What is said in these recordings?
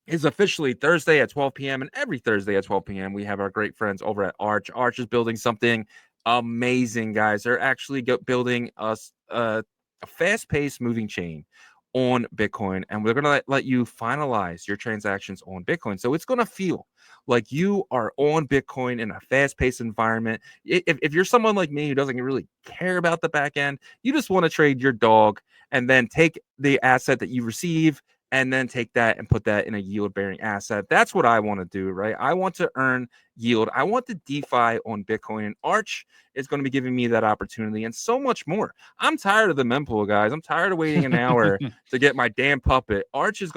is officially Thursday at 12 p.m. And every Thursday at 12 p.m. we have our great friends over at Arch. Arch is building something amazing, guys. They're actually building us a fast-paced moving chain on Bitcoin, and we're gonna let you finalize your transactions on Bitcoin. So it's gonna feel like you are on Bitcoin in a fast-paced environment. If you're someone like me who doesn't really care about the back end, you just want to trade your dog and then take the asset that you receive and then take that and put that in a yield bearing asset. That's what I want to do, right? I want to earn yield. I want the DeFi on Bitcoin, and Arch is going to be giving me that opportunity and so much more. I'm tired of the mempool, guys. I'm tired of waiting an hour to get my damn puppet. Arch is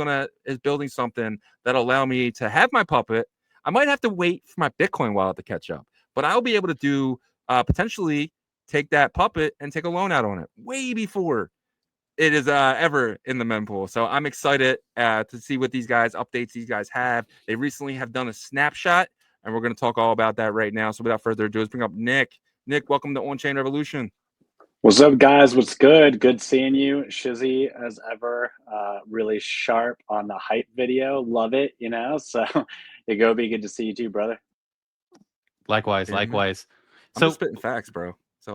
building something that'll allow me to have my puppet. I might have to wait for my Bitcoin wallet to catch up, but I'll be able to do potentially take that puppet and take a loan out on it way before it is ever in the mempool. So I'm excited to see what updates these guys have. They recently have done a snapshot, and we're going to talk all about that right now. So without further ado, let's bring up Nick. Nick, welcome to OnChain Revolution. What's up, guys? What's good? Good seeing you. Shizzy, as ever, really sharp on the hype video. Love it, So, Yagobi, good to see you too, brother. Likewise, Yeah, likewise. I'm just spitting facts, bro. So,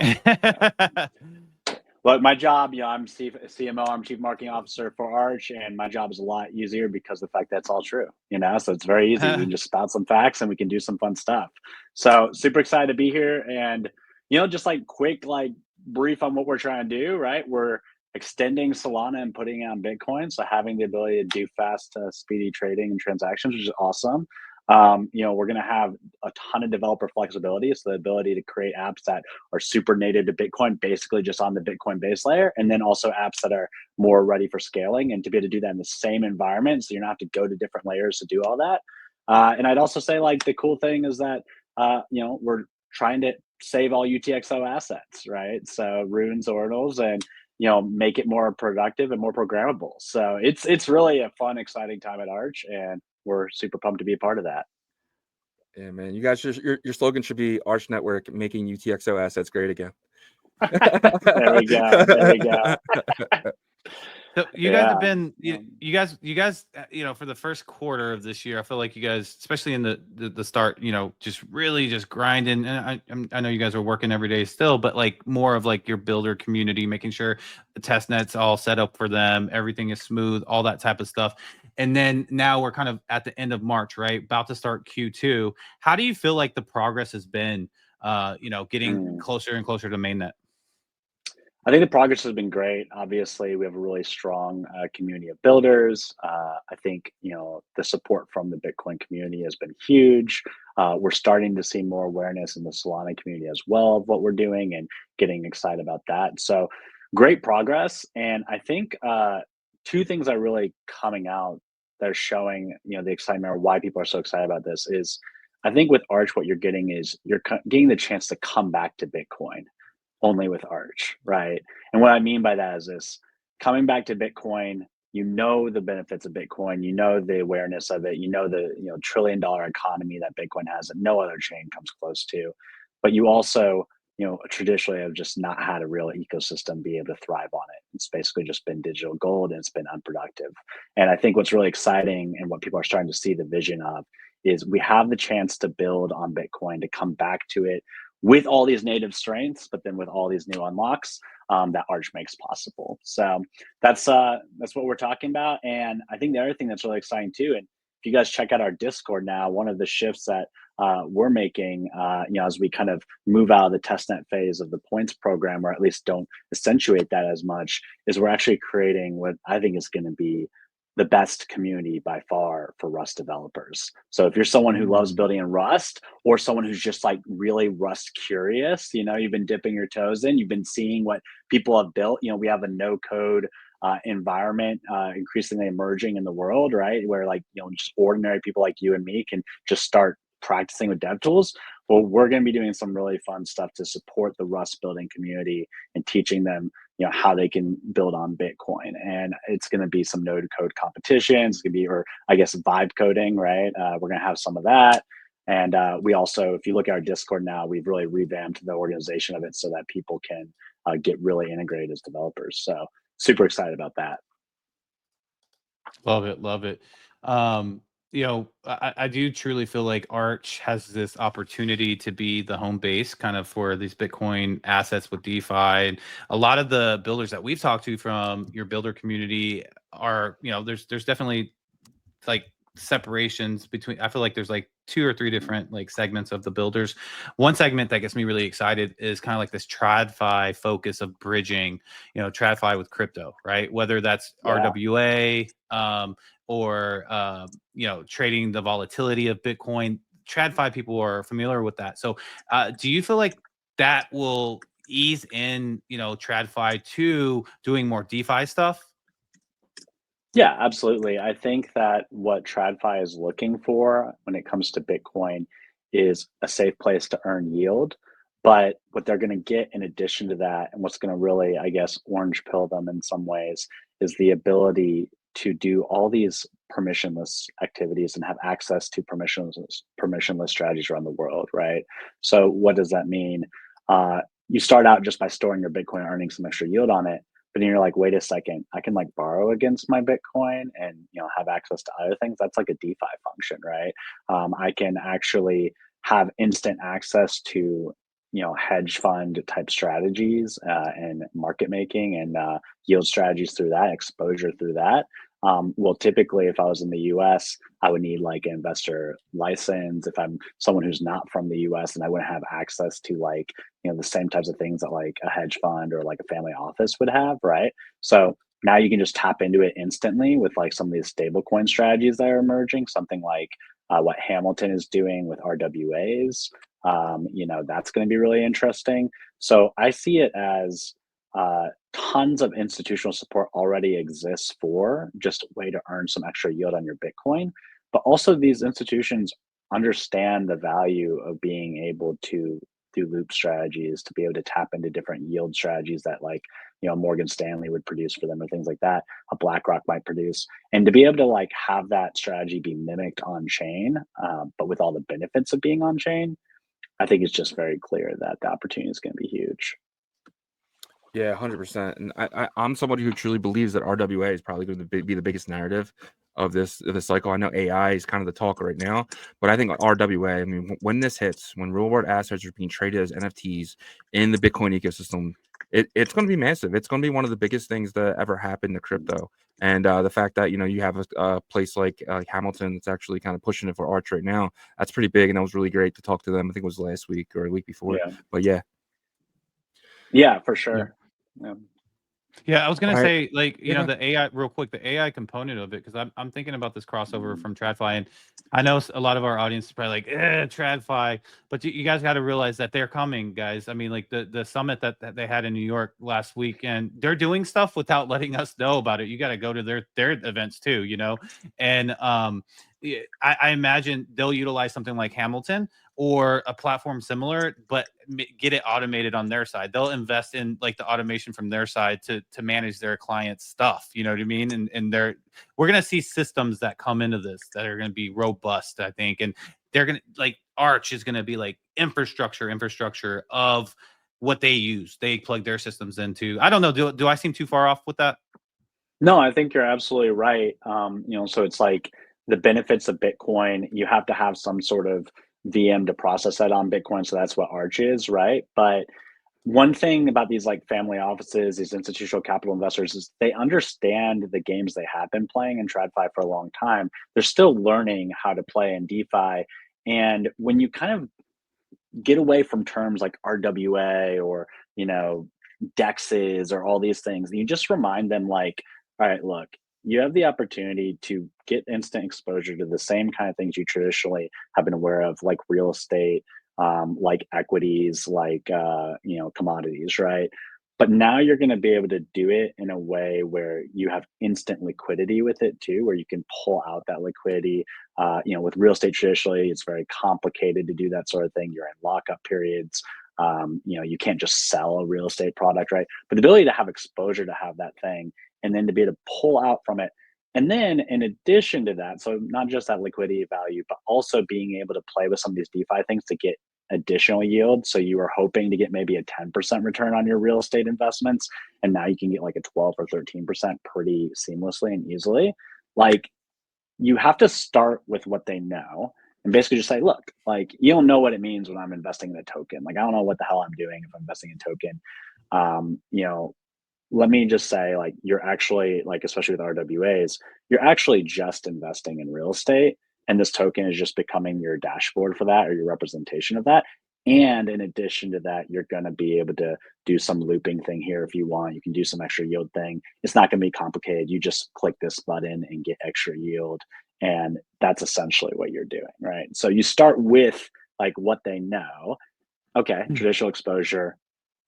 look, my job, I'm CMO, I'm Chief Marketing Officer for Arch, and my job is a lot easier because of the fact that's all true, So it's very easy. We can just spout some facts and we can do some fun stuff. So super excited to be here, and just quick brief on what we're trying to do, right? We're extending Solana and putting it on Bitcoin. So having the ability to do fast, speedy trading and transactions, which is awesome. We're going to have a ton of developer flexibility. So the ability to create apps that are super native to Bitcoin, basically just on the Bitcoin base layer, and then also apps that are more ready for scaling, and to be able to do that in the same environment. So you don't have to go to different layers to do all that. And I'd also say the cool thing is that, we're trying to save all UTXO assets, right? So runes, ordinals, and make it more productive and more programmable. So it's really a fun, exciting time at Arch, and we're super pumped to be a part of that. Yeah, man. You guys, your slogan should be Arch Network making UTXO assets great again. There we go. There we go. So you guys have been, you guys, for the first quarter of this year, I feel like you guys, especially in the start, just really just grinding. And I know you guys are working every day still, but more of your builder community, making sure the test net's all set up for them, everything is smooth, all that type of stuff. And then now we're kind of at the end of March, right? About to start Q2. How do you feel like the progress has been, getting closer and closer to mainnet? I think the progress has been great. Obviously, we have a really strong community of builders. I think the support from the Bitcoin community has been huge. We're starting to see more awareness in the Solana community as well of what we're doing, and getting excited about that. So, great progress. And I think two things are really coming out that are showing the excitement, or why people are so excited about this, is I think with Arch, what you're getting is you're getting the chance to come back to Bitcoin only with Arch, right? And what I mean by that is this: coming back to Bitcoin, the benefits of Bitcoin, the awareness of it, the trillion-dollar economy that Bitcoin has that no other chain comes close to. But you also, traditionally have just not had a real ecosystem be able to thrive on it. It's basically just been digital gold, and it's been unproductive. And I think what's really exciting, and what people are starting to see the vision of, is we have the chance to build on Bitcoin, to come back to it with all these native strengths, but then with all these new unlocks that Arch makes possible. So that's what we're talking about. And I think the other thing that's really exciting too, and if you guys check out our Discord now, one of the shifts that we're making, as we kind of move out of the testnet phase of the points program, or at least don't accentuate that as much, is we're actually creating what I think is going to be the best community by far for Rust developers. So if you're someone who loves building in Rust, or someone who's just really Rust curious, you've been dipping your toes in, you've been seeing what people have built. We have a no code environment increasingly emerging in the world, right? Where just ordinary people like you and me can just start practicing with dev tools. Well, we're going to be doing some really fun stuff to support the Rust building community and teaching them how they can build on Bitcoin. And it's going to be some node code competitions. It's going to be, or I guess, vibe coding, right? We're going to have some of that. And we also, if you look at our Discord now, we've really revamped the organization of it so that people can get really integrated as developers. So super excited about that. Love it. Love it. I do truly feel like Arch has this opportunity to be the home base kind of for these Bitcoin assets with DeFi. And a lot of the builders that we've talked to from your builder community are, there's definitely like separations between. I feel like there's like 2 or 3 different like segments of the builders. One segment that gets me really excited is kind of like this TradFi focus of bridging, TradFi with crypto, right? Whether that's RWA, or trading the volatility of Bitcoin. TradFi people are familiar with that. So do you feel like that will ease in, TradFi to doing more DeFi stuff? Yeah, absolutely. I think that what TradFi is looking for when it comes to Bitcoin is a safe place to earn yield. But what they're going to get in addition to that, and what's going to really, I guess, orange pill them in some ways, is the ability to do all these permissionless activities and have access to permissionless strategies around the world, right? So what does that mean? You start out just by storing your Bitcoin, earning some extra yield on it. But then you're like, wait a second, I can like borrow against my Bitcoin and have access to other things. That's like a DeFi function, right? I can actually have instant access to hedge fund type strategies and market making and yield strategies through that, exposure through that. Well, typically, if I was in the US, I would need like an investor license. If I'm someone who's not from the US, and I wouldn't have access to like, the same types of things that like a hedge fund or like a family office would have, right? So now you can just tap into it instantly with like some of these stablecoin strategies that are emerging, something like what Hamilton is doing with RWAs. That's going to be really interesting. So I see it as tons of institutional support already exists for just a way to earn some extra yield on your Bitcoin. But also, these institutions understand the value of being able to do loop strategies, to be able to tap into different yield strategies that, like, Morgan Stanley would produce for them or things like that, a BlackRock might produce. And to be able to like have that strategy be mimicked on chain, but with all the benefits of being on chain, I think it's just very clear that the opportunity is going to be huge. Yeah, 100%. And I'm somebody who truly believes that RWA is probably going to be the biggest narrative of this cycle. I know AI is kind of the talk right now, but I think RWA, I mean, when this hits, when real world assets are being traded as NFTs in the Bitcoin ecosystem, it's going to be massive. It's going to be one of the biggest things that ever happened to crypto. And the fact that, you have a place like Hamilton that's actually kind of pushing it for Arch right now, that's pretty big. And that was really great to talk to them. I think it was last week or a week before. Yeah. But yeah. Yeah, for sure. Yeah. Yeah, I was gonna All right. say, like, Yeah. the AI, real quick, the AI component of it, because I'm thinking about this crossover from TradFi, and I know a lot of our audience is probably like, TradFi, but you guys got to realize that they're coming, guys. I mean, like the summit that they had in New York last week, and they're doing stuff without letting us know about it. You got to go to their events too, and I imagine they'll utilize something like Hamilton or a platform similar, but get it automated on their side. They'll invest in like the automation from their side to manage their clients' stuff. You know what I mean? And we're gonna see systems that come into this that are gonna be robust, I think, and they're gonna, like, Arch is gonna be like infrastructure of what they use. They plug their systems into. I don't know. Do I seem too far off with that? No, I think you're absolutely right. So it's like the benefits of Bitcoin, you have to have some sort of VM to process that on Bitcoin. So that's what Arch is, right? But one thing about these like family offices, these institutional capital investors, is they understand the games they have been playing in TradFi for a long time. They're still learning how to play in DeFi. And when you kind of get away from terms like RWA or, DEXs or all these things, and you just remind them like, all right, look, you have the opportunity to get instant exposure to the same kind of things you traditionally have been aware of, like real estate, like equities, like commodities, right? But now you're going to be able to do it in a way where you have instant liquidity with it too, where you can pull out that liquidity. With real estate traditionally, it's very complicated to do that sort of thing. You're in lockup periods. You can't just sell a real estate product, right? But the ability to have exposure to have that thing, and then to be able to pull out from it. And then in addition to that, so not just that liquidity value, but also being able to play with some of these DeFi things to get additional yield. So you were hoping to get maybe a 10% return on your real estate investments, and now you can get like a 12 or 13% pretty seamlessly and easily. Like, you have to start with what they know and basically just say, look, like, you don't know what it means when I'm investing in a token. Like, I don't know what the hell I'm doing if I'm investing in token. You know, let me just say, like, you're actually, like, especially with RWAs, you're actually just investing in real estate, and this token is just becoming your dashboard for that, or your representation of that. And in addition to that, you're going to be able to do some looping thing here if you want. You can do some extra yield thing. It's not going to be complicated. You just click this button and get extra yield, and that's essentially what you're doing, right? So you start with like what they know. Okay, traditional exposure,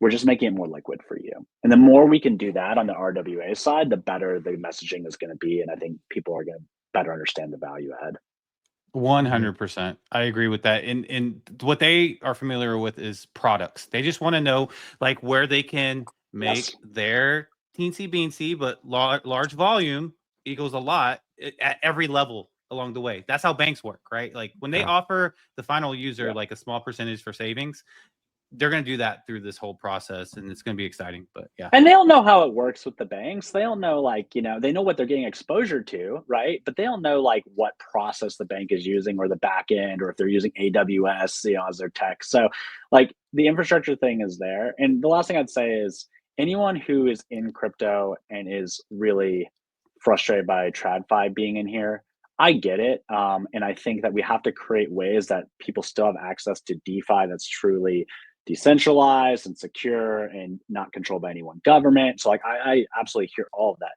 we're just making it more liquid for you. And the more we can do that on the RWA side, the better the messaging is going to be. And I think people are going to better understand the value ahead. 100%. I agree with that. And what they are familiar with is products. They just want to know like where they can make their teensy beansy, but large volume equals a lot at every level along the way. That's how banks work, right? Like when they offer the final user like a small percentage for savings, they're going to do that through this whole process, and it's going to be exciting. But yeah, and they don't know how it works with the banks. They don't know, like, you know, they know what they're getting exposure to, right? But they don't know like what process the bank is using, or the back end, or if they're using AWS, you know, as their tech. So like the infrastructure thing is there. And the last thing I'd say is anyone who is in crypto and is really frustrated by TradFi being in here, I get it. And I think that we have to create ways that people still have access to DeFi that's truly decentralized and secure and not controlled by any one government. So like I absolutely hear all of that.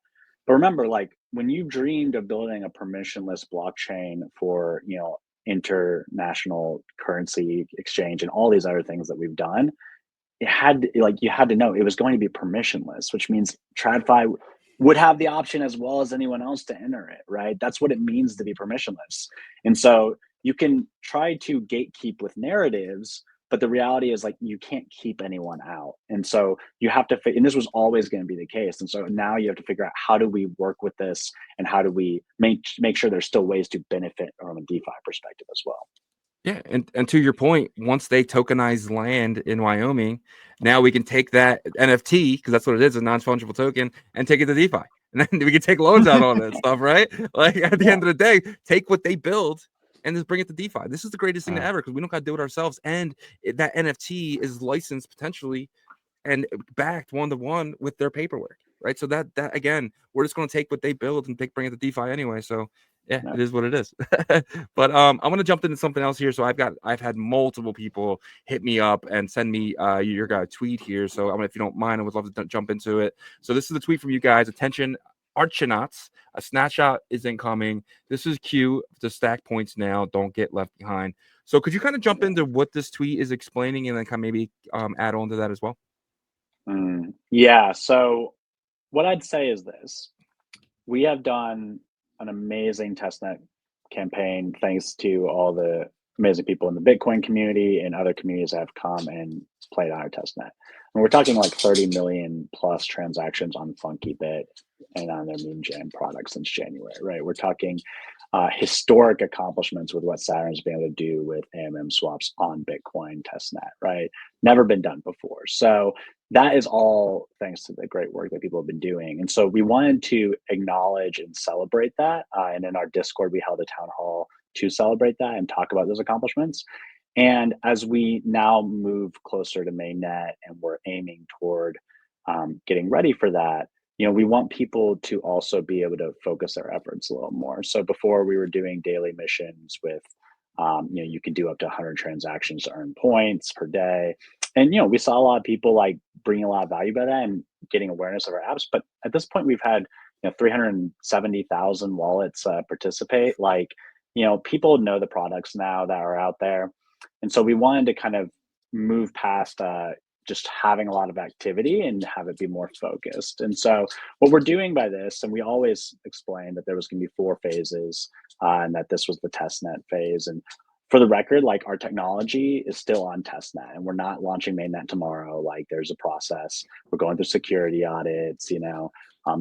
But remember, like when you dreamed of building a permissionless blockchain for, you know, international currency exchange and all these other things that we've done, it had to, like, you had to know it was going to be permissionless, which means TradFi would have the option as well as anyone else to enter it, right? That's what it means to be permissionless. And so you can try to gatekeep with narratives, but the reality is like you can't keep anyone out. And so you have to, and this was always going to be the case. And so now you have to figure out, how do we work with this, and how do we make sure there's still ways to benefit from a DeFi perspective as well. Yeah, and to your point, once they tokenize land in Wyoming, now we can take that NFT, because that's what it is, a non-fungible token, and take it to DeFi. And then we can take loans out on that stuff, right? Like at the end of the day, take what they build and just bring it to DeFi. This is the greatest thing ever, because we don't got to do it ourselves. And that NFT is licensed potentially and backed one-to-one with their paperwork, right? So that again, we're just going to take what they build and bring it to DeFi anyway. So yeah, it is what it is. But I'm going to jump into something else here. So I've had multiple people hit me up and send me your guys tweet here. So if you don't mind, I would love to jump into it. So this is the tweet from you guys. Attention, Archinauts, a snapshot is incoming. This is Q to stack points now. Don't get left behind. So could you kind of jump into what this tweet is explaining, and then kind of maybe add on to that as well? Yeah. So what I'd say is this: we have done an amazing testnet campaign, thanks to all the amazing people in the Bitcoin community and other communities that have come and played on our testnet. And we're talking like 30 million plus transactions on FunkyBit and on their Meme Jam product since January, right? We're talking historic accomplishments with what Saturn's been able to do with AMM swaps on Bitcoin testnet, right? Never been done before. So that is all thanks to the great work that people have been doing. And so we wanted to acknowledge and celebrate that. And in our Discord, we held a town hall to celebrate that and talk about those accomplishments. And as we now move closer to mainnet and we're aiming toward getting ready for that, you know, we want people to also be able to focus their efforts a little more. So before, we were doing daily missions with, you know, you can do up to 100 transactions to earn points per day. And, you know, we saw a lot of people like bringing a lot of value by that and getting awareness of our apps. But at this point, we've had, you know, 370,000 wallets participate. Like, you know, people know the products now that are out there. And so we wanted to kind of move past just having a lot of activity and have it be more focused. And so what we're doing by this, and we always explained that there was going to be 4 phases and that this was the testnet phase. And for the record, like, our technology is still on testnet and we're not launching mainnet tomorrow. Like, there's a process. We're going through security audits, you know,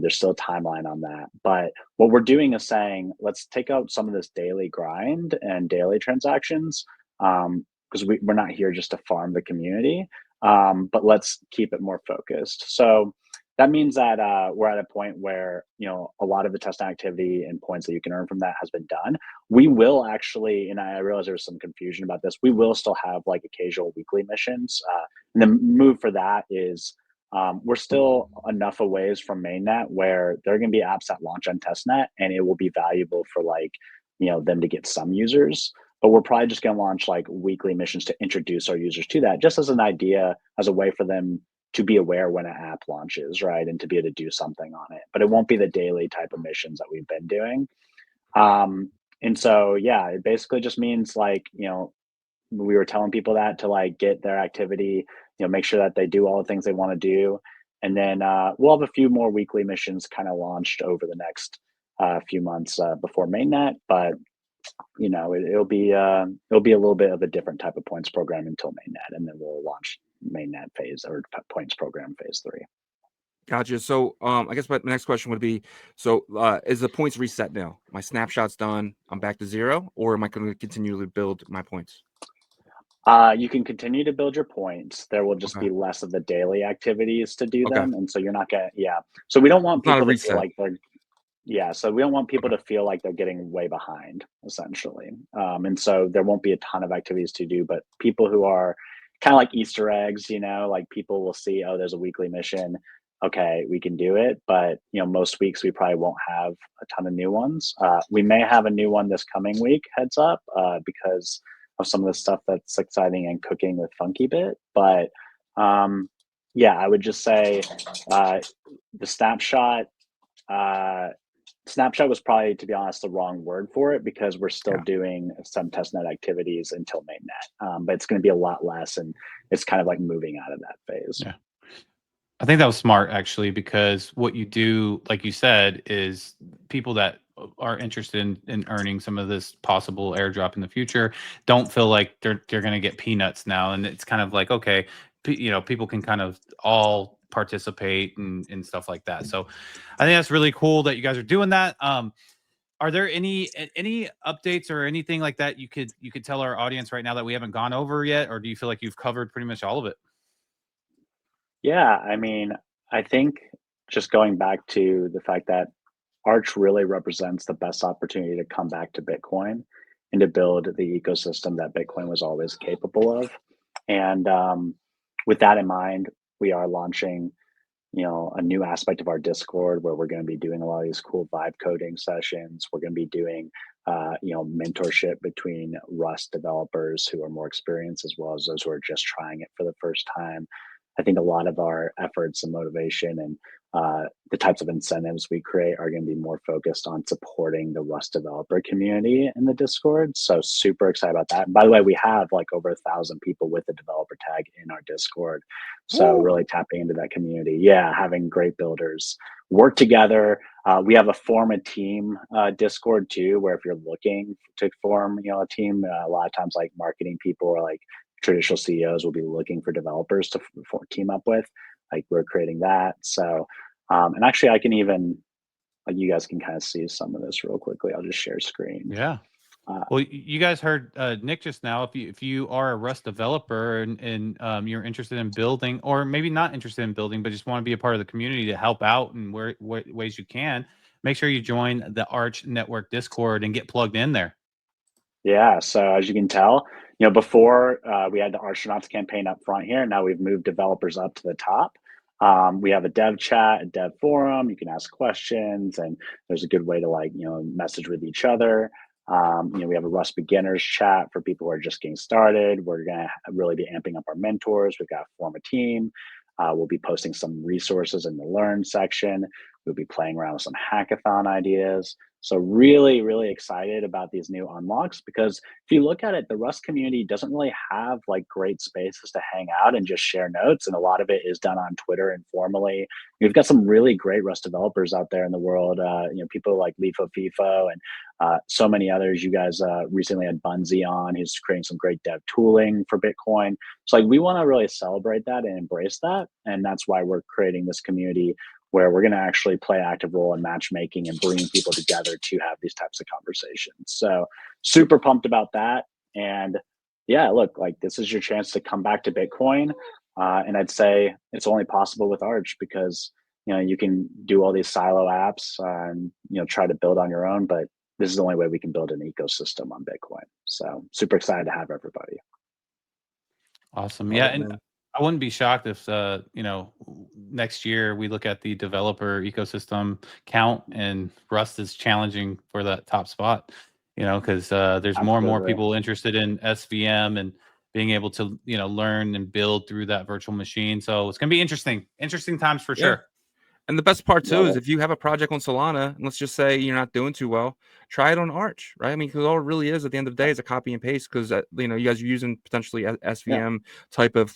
there's still a timeline on that. But what we're doing is saying, let's take out some of this daily grind and daily transactions, because we're not here just to farm the community, but let's keep it more focused. So that means that we're at a point where, you know, a lot of the testing activity and points that you can earn from that has been done. We will actually, and I realize there's some confusion about this, we will still have like occasional weekly missions. And the move for that is we're still enough a ways from mainnet where there are going to be apps that launch on testnet and it will be valuable for like, you know, them to get some users. But we're probably just going to launch like weekly missions to introduce our users to that, just as an idea, as a way for them to be aware when an app launches, right? And to be able to do something on it. But it won't be the daily type of missions that we've been doing. And so, yeah, it basically just means like, you know, we were telling people that to like get their activity, you know, make sure that they do all the things they want to do. And then we'll have a few more weekly missions kind of launched over the next few months before mainnet. But you know, it'll be a little bit of a different type of points program until mainnet, and then we'll launch mainnet phase or points program phase 3. Gotcha. So, I guess my next question would be: so, is the points reset now? My snapshot's done. I'm back to 0, or am I going to continually build my points? You can continue to build your points. There will just be less of the daily activities to do them, and so you're not gonna. Yeah. So we don't want people to feel like they're. Yeah, so we don't want people to feel like they're getting way behind, essentially. And so there won't be a ton of activities to do, but people who are kind of like Easter eggs, you know, like people will see, oh, there's a weekly mission. Okay, we can do it. But, you know, most weeks we probably won't have a ton of new ones. We may have a new one this coming week, heads up, because of some of the stuff that's exciting and cooking with FunkyBit. But yeah, I would just say the snapshot. Snapshot was probably, to be honest, the wrong word for it because we're still doing some testnet activities until mainnet, but it's going to be a lot less, and it's kind of like moving out of that phase. Yeah, I think that was smart actually, because what you do, like you said, is people that are interested in earning some of this possible airdrop in the future don't feel like they're going to get peanuts now, and it's kind of like, okay, you know, people can kind of all participate and stuff like that. So I think that's really cool that you guys are doing that. Are there any updates or anything like that you could tell our audience right now that we haven't gone over yet, or do you feel like you've covered pretty much all of it? Yeah, I mean, I think just going back to the fact that Arch really represents the best opportunity to come back to Bitcoin and to build the ecosystem that Bitcoin was always capable of. And with that in mind, we are launching, you know, a new aspect of our Discord where we're going to be doing a lot of these cool vibe coding sessions. We're going to be doing, you know, mentorship between Rust developers who are more experienced as well as those who are just trying it for the first time. I think a lot of our efforts and motivation and the types of incentives we create are going to be more focused on supporting the Rust developer community in the Discord. So super excited about that. And by the way, we have like over 1,000 people with the developer tag in our Discord. So really tapping into that community. Yeah, having great builders work together. We have a form a team Discord too, where if you're looking to form, you know, a team, a lot of times like marketing people or like traditional CEOs will be looking for developers to team up with. Like we're creating that. So, and actually I can even, like you guys can kind of see some of this real quickly. I'll just share screen. Yeah. Well, you guys heard Nick just now. If you are a Rust developer and you're interested in building, or maybe not interested in building, but just want to be a part of the community to help out in what ways you can, make sure you join the Arch Network Discord and get plugged in there. Yeah. So as you can tell, you know, before we had the Archonauts campaign up front here. Now we've moved developers up to the top. We have a dev chat, a dev forum. You can ask questions, and there's a good way to like, you know, message with each other. You know, we have a Rust beginners chat for people who are just getting started. We're going to really be amping up our mentors. We've got form a team. We'll be posting some resources in the learn section. We'll be playing around with some hackathon ideas. So really, really excited about these new unlocks because if you look at it, the Rust community doesn't really have like great spaces to hang out and just share notes. And a lot of it is done on Twitter informally. We've got some really great Rust developers out there in the world. You know, people like Lifo Fifo and so many others. You guys recently had Bunzi on, who's creating some great dev tooling for Bitcoin. So like we want to really celebrate that and embrace that. And that's why we're creating this community where we're going to actually play active role in matchmaking and bringing people together to have these types of conversations. So super pumped about that. And yeah, look, like this is your chance to come back to Bitcoin. And I'd say it's only possible with Arch because, you can do all these silo apps and try to build on your own, but this is the only way we can build an ecosystem on Bitcoin. So super excited to have everybody. Awesome. Yeah, and I wouldn't be shocked if next year we look at the developer ecosystem count and Rust is challenging for that top spot. Because there's more and more people interested in SVM and being able to learn and build through that virtual machine. So it's gonna be interesting times for sure. And the best part too is if you have a project on Solana, and let's just say you're not doing too well, try it on Arch, right? I mean, because all it really is at the end of the day is a copy and paste, because you guys are using potentially SVM type of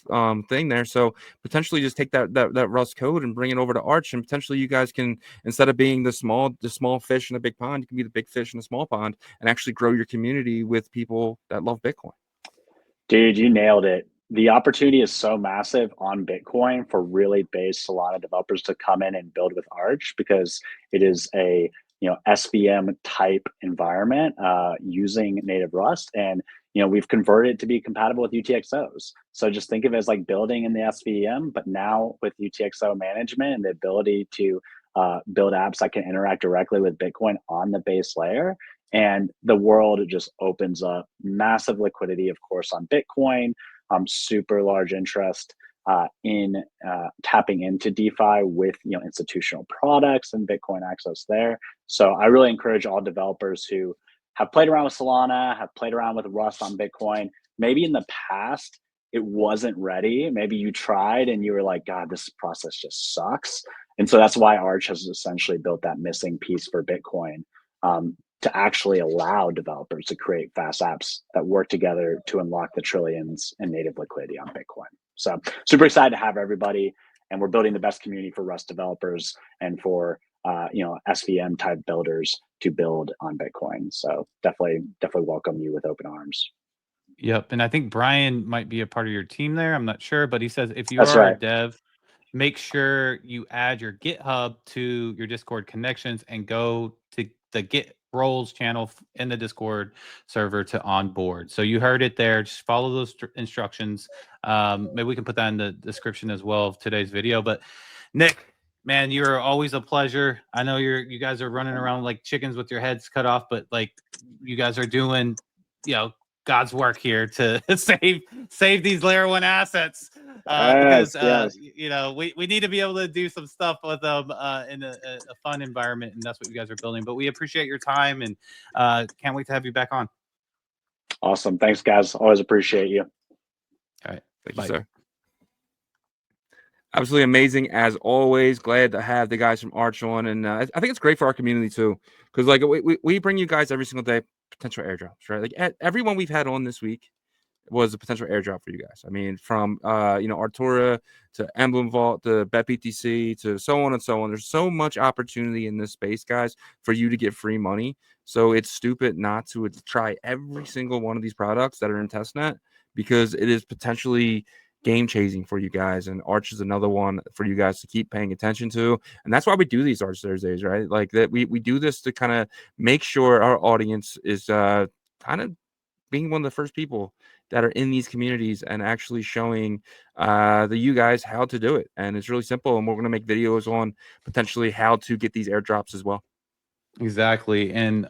thing there. So potentially just take that Rust code and bring it over to Arch, and potentially you guys can, instead of being the small fish in a big pond, you can be the big fish in a small pond and actually grow your community with people that love Bitcoin. Dude, you nailed it. The opportunity is so massive on Bitcoin for really base Solana developers to come in and build with Arch, because it is a SVM type environment using native Rust, and we've converted it to be compatible with UTXOs. So just think of it as like building in the SVM, but now with UTXO management and the ability to build apps that can interact directly with Bitcoin on the base layer. And the world just opens up. Massive liquidity, of course, on Bitcoin. Super large interest in tapping into DeFi with institutional products and Bitcoin access there. So I really encourage all developers who have played around with Solana, have played around with Rust on Bitcoin. Maybe in the past it wasn't ready. Maybe you tried and you were like, God, this process just sucks. And so that's why Arch has essentially built that missing piece for Bitcoin. To actually allow developers to create fast apps that work together to unlock the trillions in native liquidity on Bitcoin. So super excited to have everybody, and we're building the best community for Rust developers and for SVM type builders to build on Bitcoin. So definitely welcome you with open arms. Yep, and I think Brian might be a part of your team there. I'm not sure, but he says if you are a dev, make sure you add your GitHub to your Discord connections and go to the Git roles channel in the Discord server to onboard. So you heard it there. Just follow those instructions. Maybe we can put that in the description as well of today's video. But Nick, man, you're always a pleasure. I know you guys are running around like chickens with your heads cut off, but like you guys are doing, God's work here to save these layer 1 assets because we need to be able to do some stuff with them in a fun environment, and that's what you guys are building. But we appreciate your time, and can't wait to have you back on. Awesome. Thanks, guys. Always appreciate you. All right. Thank you, sir. Absolutely amazing as always. Glad to have the guys from Arch on, and I think it's great for our community too, because like we bring you guys every single day potential airdrops, right? Like everyone we've had on this week was a potential airdrop for you guys. I mean, from Artura to Emblem Vault to BetBTC to so on and so on. There's so much opportunity in this space, guys, for you to get free money. So it's stupid not to try every single one of these products that are in testnet, because it is potentially game changing for you guys, and Arch is another one for you guys to keep paying attention to. And that's why we do these Arch Thursdays, right? Like that we do this to kind of make sure our audience is kind of being one of the first people that are in these communities and actually showing you guys how to do it. And it's really simple, and we're going to make videos on potentially how to get these airdrops as well. Exactly. And